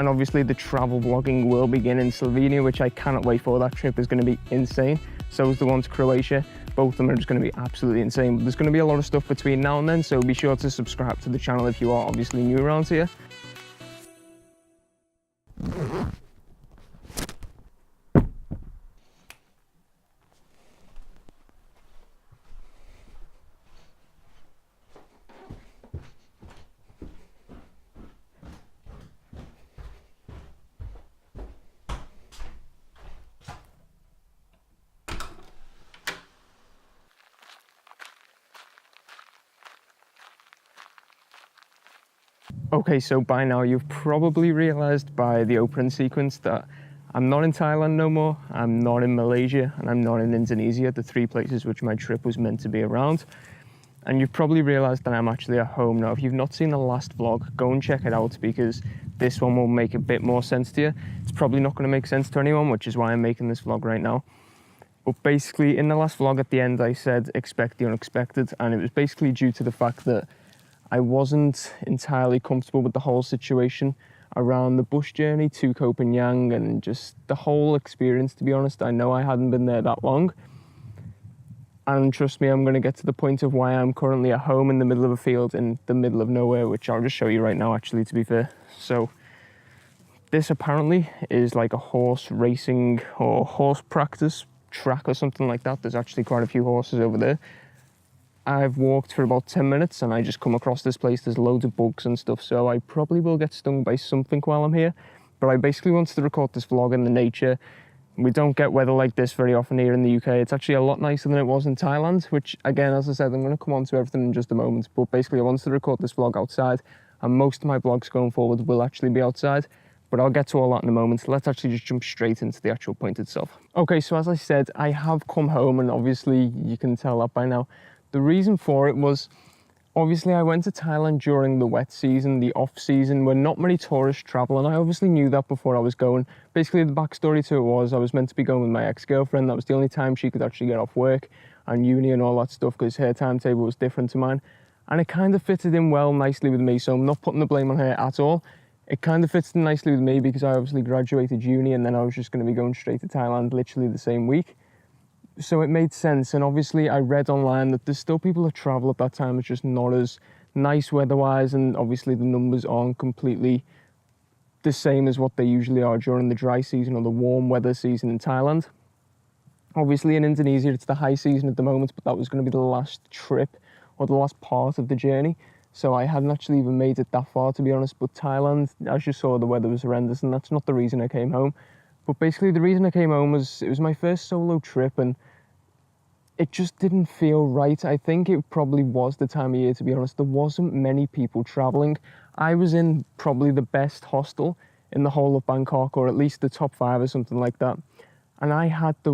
And obviously the travel vlogging will begin in Slovenia, which I cannot wait for. That trip is going to be insane. So is the one to Croatia. Both of them are just going to be absolutely insane. But there's going to be a lot of stuff between now and then, so be sure to subscribe to the channel if you are obviously new around here. Okay, so by now you've probably realized by the opening sequence that I'm not in Thailand no more, I'm not in Malaysia, and I'm not in Indonesia, the three places which my trip was meant to be around. And you've probably realized that I'm actually at home now. If you've not seen the last vlog, go and check it out, because this one will make a bit more sense to you. It's probably not going to make sense to anyone, which is why I'm making this vlog right now. But basically, in the last vlog at the end, I said expect the unexpected, and it was basically due to the fact that I wasn't entirely comfortable with the whole situation around the bus journey to Copenhagen and just the whole experience, to be honest. I know I hadn't been there that long. And trust me, I'm going to get to the point of why I'm currently at home in the middle of a field in the middle of nowhere, which I'll just show you right now, actually, to be fair. So this apparently is like a horse racing or horse practice track or something like that. There's actually quite a few horses over there. I've walked for about 10 minutes and I just come across this place. There's loads of bugs and stuff, so I probably will get stung by something while I'm here. But I basically wanted to record this vlog in the nature. We don't get weather like this very often here in the UK. It's actually a lot nicer than it was in Thailand, which again, as I said, I'm going to come on to everything in just a moment. But basically I wanted to record this vlog outside, and most of my vlogs going forward will actually be outside. But I'll get to all that in a moment. Let's actually just jump straight into the actual point itself. Okay, so as I said, I have come home, and obviously you can tell that by now. The reason for it was, obviously I went to Thailand during the wet season, the off season, where not many tourists travel, and I obviously knew that before I was going. Basically the backstory to it was I was meant to be going with my ex-girlfriend. That was the only time she could actually get off work and uni and all that stuff, because her timetable was different to mine. And it kind of fitted in well nicely with me, so I'm not putting the blame on her at all. It kind of fits in nicely with me because I obviously graduated uni and then I was just going to be going straight to Thailand literally the same week. So it made sense, and obviously I read online that there's still people that travel at that time. It's just not as nice weather-wise, and obviously the numbers aren't completely the same as what they usually are during the dry season or the warm weather season in Thailand. Obviously in Indonesia it's the high season at the moment, but that was going to be the last trip or the last part of the journey. So I hadn't actually even made it that far, to be honest. But Thailand, as you saw, the weather was horrendous, and that's not the reason I came home. But basically the reason I came home was it was my first solo trip, and it just didn't feel right. I think it probably was the time of year, to be honest. There wasn't many people traveling. I was in probably the best hostel in the whole of Bangkok, or at least the top 5 or something like that. And I had the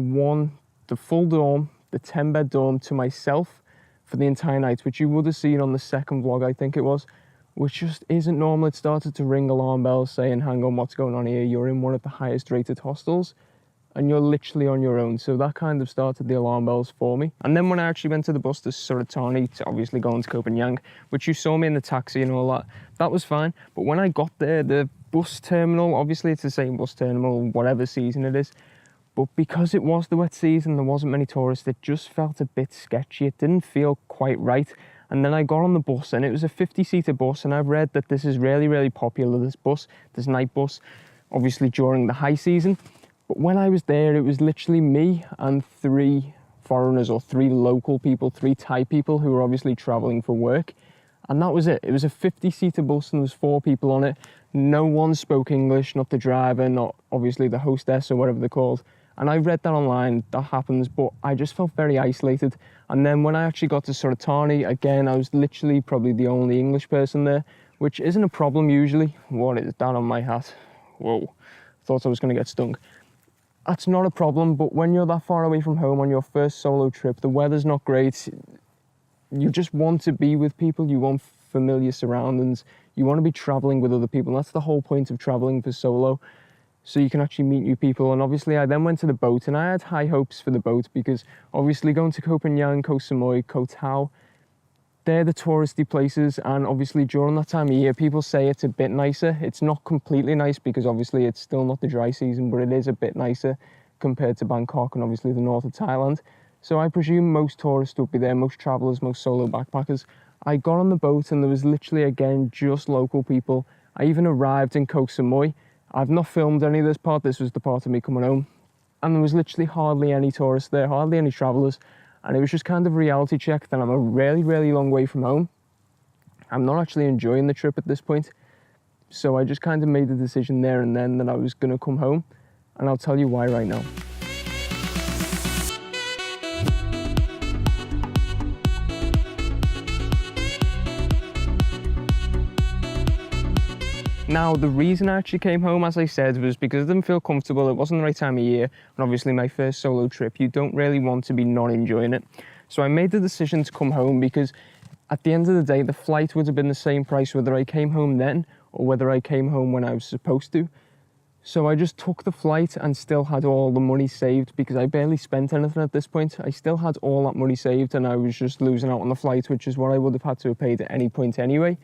full dorm, the 10-bed dorm to myself for the entire night, which you would have seen on the second vlog, I think it was, which just isn't normal. It started to ring alarm bells saying, hang on, what's going on here? You're in one of the highest rated hostels and you're literally on your own. So that kind of started the alarm bells for me. And then when I actually went to the bus to Suratani to obviously go into Copenhagen, which you saw me in the taxi and all that, that was fine. But when I got there, the bus terminal, obviously it's the same bus terminal, whatever season it is, but because it was the wet season, there wasn't many tourists, it just felt a bit sketchy. It didn't feel quite right. And then I got on the bus, and it was a 50-seater bus, and I've read that this is really, really popular, this night bus, obviously during the high season. But when I was there, it was literally me and 3 foreigners, or 3 local people, 3 Thai people who were obviously traveling for work. And that was it. It was a 50-seater bus and there was 4 people on it. No one spoke English, not the driver, not obviously the hostess or whatever they're called. And I read that online, that happens, but I just felt very isolated. And then when I actually got to Suratani, again, I was literally probably the only English person there, which isn't a problem usually. What is that on my hat? Whoa, thought I was going to get stung. That's not a problem, but when you're that far away from home on your first solo trip, the weather's not great. You just want to be with people, you want familiar surroundings, you want to be traveling with other people. And that's the whole point of traveling for solo, so you can actually meet new people. And obviously I then went to the boat, and I had high hopes for the boat because obviously going to Copenhagen, Koh Samui, Koh Tao, they're the touristy places, and obviously during that time of year, people say it's a bit nicer. It's not completely nice because obviously it's still not the dry season, but it is a bit nicer compared to Bangkok and obviously the north of Thailand. So I presume most tourists will be there, most travellers, most solo backpackers. I got on the boat and there was literally, again, just local people. I even arrived in Koh Samui. I've not filmed any of this part, this was the part of me coming home. And there was literally hardly any tourists there, hardly any travellers. And it was just kind of a reality check that I'm a really, really long way from home. I'm not actually enjoying the trip at this point. So I just kind of made the decision there and then that I was going to come home. And I'll tell you why right now. Now, the reason I actually came home, as I said, was because I didn't feel comfortable. It wasn't the right time of year. And obviously my first solo trip, you don't really want to be not enjoying it. So I made the decision to come home because at the end of the day, the flight would have been the same price whether I came home then or whether I came home when I was supposed to. So I just took the flight and still had all the money saved because I barely spent anything at this point. I still had all that money saved and I was just losing out on the flight, which is what I would have had to have paid at any point anyway.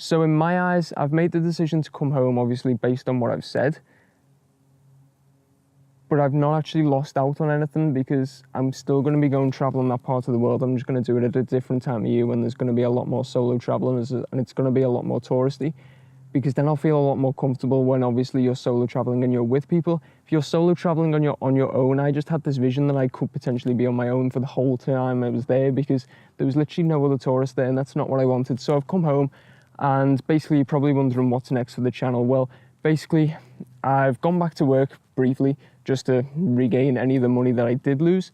So in my eyes, I've made the decision to come home, obviously based on what I've said. But I've not actually lost out on anything because I'm still going to be going traveling that part of the world. I'm just going to do it at a different time of year when there's going to be a lot more solo traveling and it's going to be a lot more touristy. Because then I'll feel a lot more comfortable when obviously you're solo traveling and you're with people. If you're solo traveling on your own, I just had this vision that I could potentially be on my own for the whole time I was there because there was literally no other tourists there and that's not what I wanted. So I've come home. And basically, you're probably wondering what's next for the channel. Well, basically, I've gone back to work briefly just to regain any of the money that I did lose.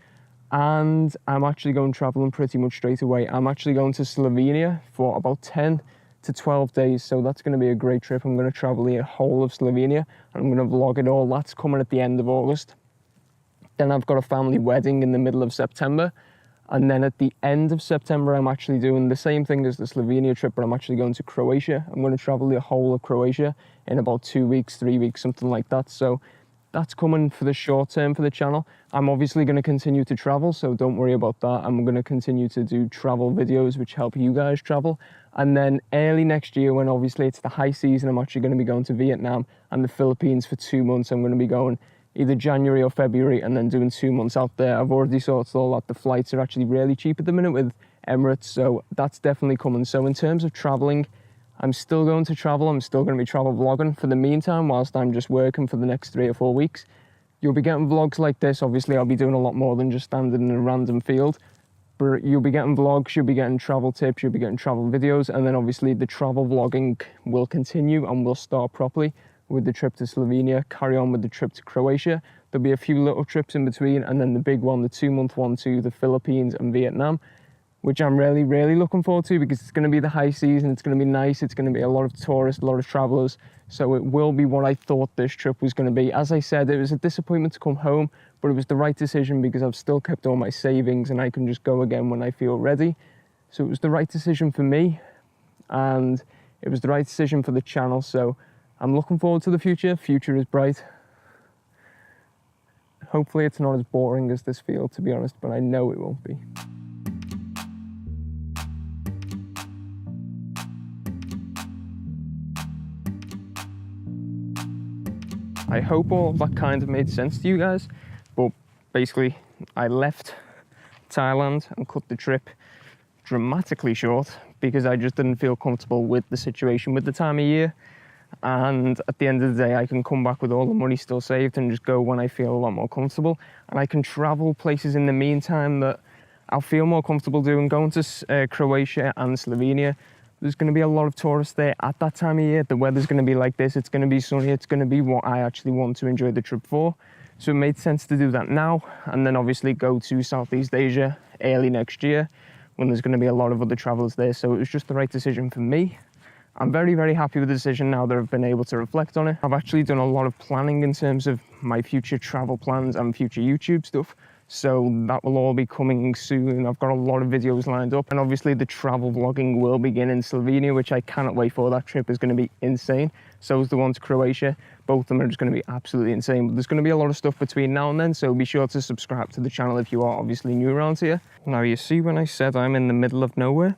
And I'm actually going traveling pretty much straight away. I'm actually going to Slovenia for about 10 to 12 days. So that's going to be a great trip. I'm going to travel the whole of Slovenia and I'm going to vlog it all. That's coming at the end of August. Then I've got a family wedding in the middle of September. And then at the end of September, I'm actually doing the same thing as the Slovenia trip, but I'm actually going to Croatia. I'm going to travel the whole of Croatia in about 2 weeks, 3 weeks, something like that. So that's coming for the short term for the channel. I'm obviously going to continue to travel, so don't worry about that. I'm going to continue to do travel videos, which help you guys travel. And then early next year, when obviously it's the high season, I'm actually going to be going to Vietnam and the Philippines for 2 months. I'm going to be going either January or February and then doing 2 months out there. I've already sorted all that. The flights are actually really cheap at the minute with Emirates, so that's definitely coming. So in terms of traveling, I'm still going to travel. I'm still going to be travel vlogging for the meantime whilst I'm just working for the next 3 or 4 weeks. You'll be getting vlogs like this. Obviously, I'll be doing a lot more than just standing in a random field. But you'll be getting vlogs, you'll be getting travel tips, you'll be getting travel videos, and then obviously the travel vlogging will continue and will start properly with the trip to Slovenia, carry on with the trip to Croatia. There'll be a few little trips in between, and then the big one, the 2-month one to the Philippines and Vietnam, which I'm really, really looking forward to because it's going to be the high season, it's going to be nice, it's going to be a lot of tourists, a lot of travellers, so it will be what I thought this trip was going to be. As I said, it was a disappointment to come home, but it was the right decision because I've still kept all my savings and I can just go again when I feel ready. So it was the right decision for me, and it was the right decision for the channel, so I'm looking forward to the future. Future is bright. Hopefully it's not as boring as this field, to be honest, but I know it won't be. I hope all of that kind of made sense to you guys, but basically I left Thailand and cut the trip dramatically short because I just didn't feel comfortable with the situation, with the time of year. And at the end of the day, I can come back with all the money still saved and just go when I feel a lot more comfortable. And I can travel places in the meantime that I'll feel more comfortable doing. Going to Croatia and Slovenia, there's going to be a lot of tourists there at that time of year. The weather's going to be like this. It's going to be sunny. It's going to be what I actually want to enjoy the trip for. So it made sense to do that now. And then obviously go to Southeast Asia early next year when there's going to be a lot of other travelers there. So it was just the right decision for me. I'm very, very happy with the decision now that I've been able to reflect on it. I've actually done a lot of planning in terms of my future travel plans and future YouTube stuff. So that will all be coming soon. I've got a lot of videos lined up, and obviously the travel vlogging will begin in Slovenia, which I cannot wait for. That trip is going to be insane. So is the one to Croatia. Both of them are just going to be absolutely insane. But there's going to be a lot of stuff between now and then, so be sure to subscribe to the channel if you are obviously new around here. Now, you see when I said I'm in the middle of nowhere?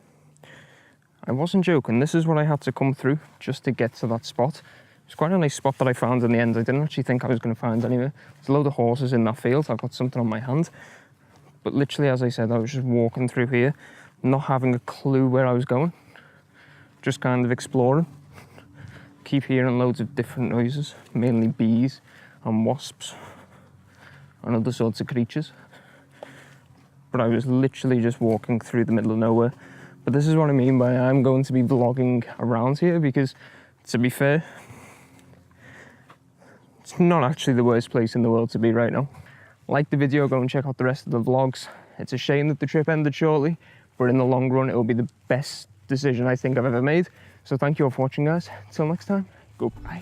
I wasn't joking. This is what I had to come through just to get to that spot. It's quite a nice spot that I found in the end. I didn't actually think I was going to find anywhere. There's a load of horses in that field. I've got something on my hand. But literally, as I said, I was just walking through here, not having a clue where I was going. Just kind of exploring. Keep hearing loads of different noises, mainly bees and wasps and other sorts of creatures. But I was literally just walking through the middle of nowhere. But this is what I mean by I'm going to be vlogging around here, because, to be fair, it's not actually the worst place in the world to be right now. Like the video, go and check out the rest of the vlogs. It's a shame that the trip ended shortly, but in the long run, it will be the best decision I think I've ever made. So thank you all for watching, guys. Until next time, goodbye.